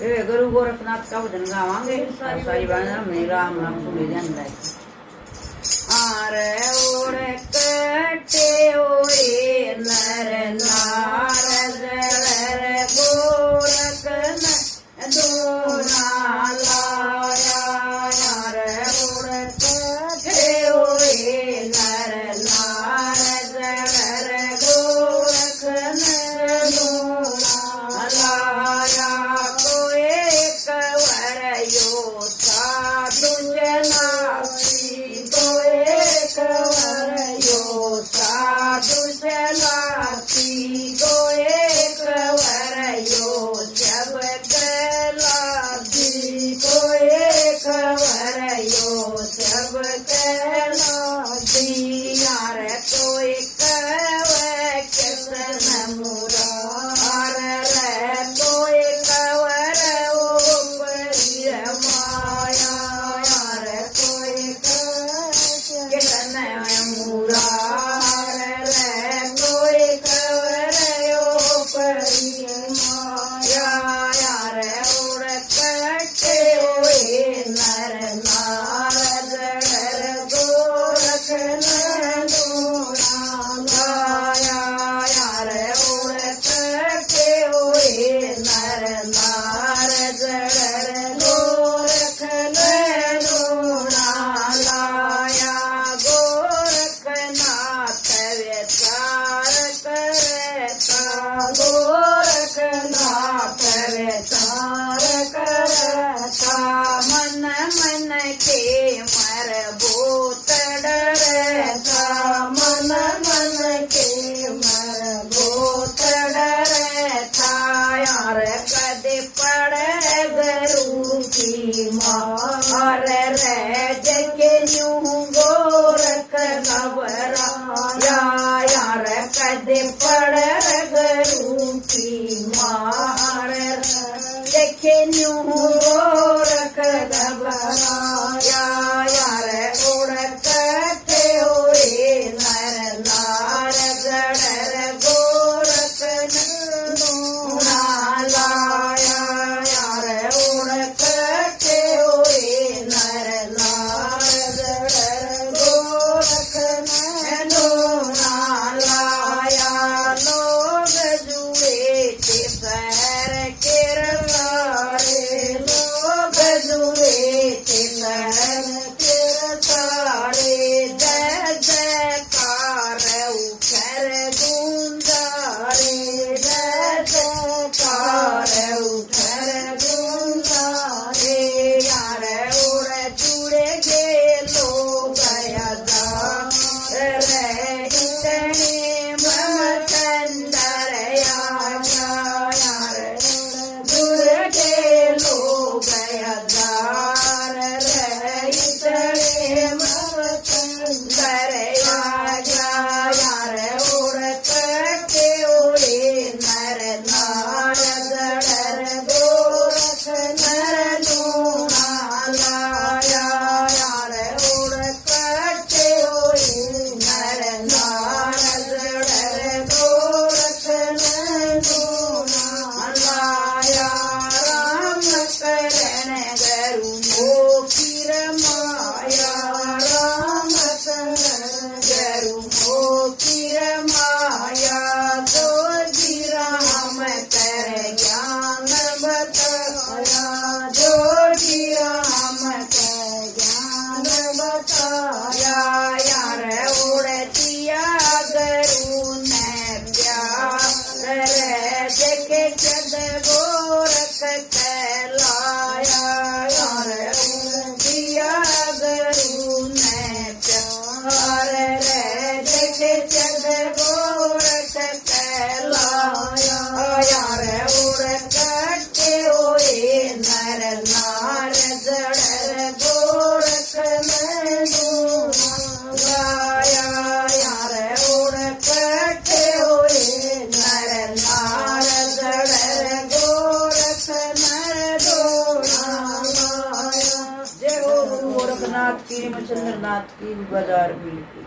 गुरु गोरखनाथ का भजन गावांगे और सारी बातें हमने राम नाम सुने जाने आरे ओर कटे ओए नर नारद गोरख दोना लाया रे ओर कटे ओए नर नारद गोरख दोना लाया साधु जलाती को एक वरयो जब कलादी को एक वरयो जब कलादी यार कोई कवे किसन मुरार रे कोई कवर माया यार कोई किसन मुरार माया यार उड़ कटे हुए नर नारद गोरख लाया यार उड़ कटे हुए नर नारद गोरख लाया गोरखनाथ विचार करता गोरखनाथ विचार करता मन मन के मर भूत डरता मन मन के मर भूत डरता यार कदे पड़े गुरु की मार रे जगे यूं गोरख घबरा यार कदे पड़े गुरु की मार देखे न्यू गोरख घबराया यार उड़ कटे हुए नर नारद गोरख लाया यार उड़ कटे हुए नर नारद गोरख लाया लोग जुए पैर किरतारे लोग जुए पैर किरतारे जय जयकार उखर गुंजारे जय जयकार उखर गुंजारे यार उड़ चुड़े गे लोग यदा रे इतने ममचंदर यार जुड़ के लोग यदार रे इतने ममचंदर यार उड़ के उड़े नर नारद गोरख लाया यार उड़ के उड़े नर नारद गोरख लाया राम करण गरु मोखिर माया राम करण गरु मोखिर माया दो जी राम कर ज्ञान बताया जो जी राम कर ज्ञान बताया यार उड़तिया गरु ने प्यार देखे जद गोरख कहलाया यार उड़तिया गरु ने प्यार देखे जद गोरख कहलाया यार उड़ कटे हुए नर नारद गोरख लाया यार उड़ कटे हुए नर नारद गोरख लाया जय हो गुरु गोरखनाथ की चंद्रनाथ की बाजार मिलती।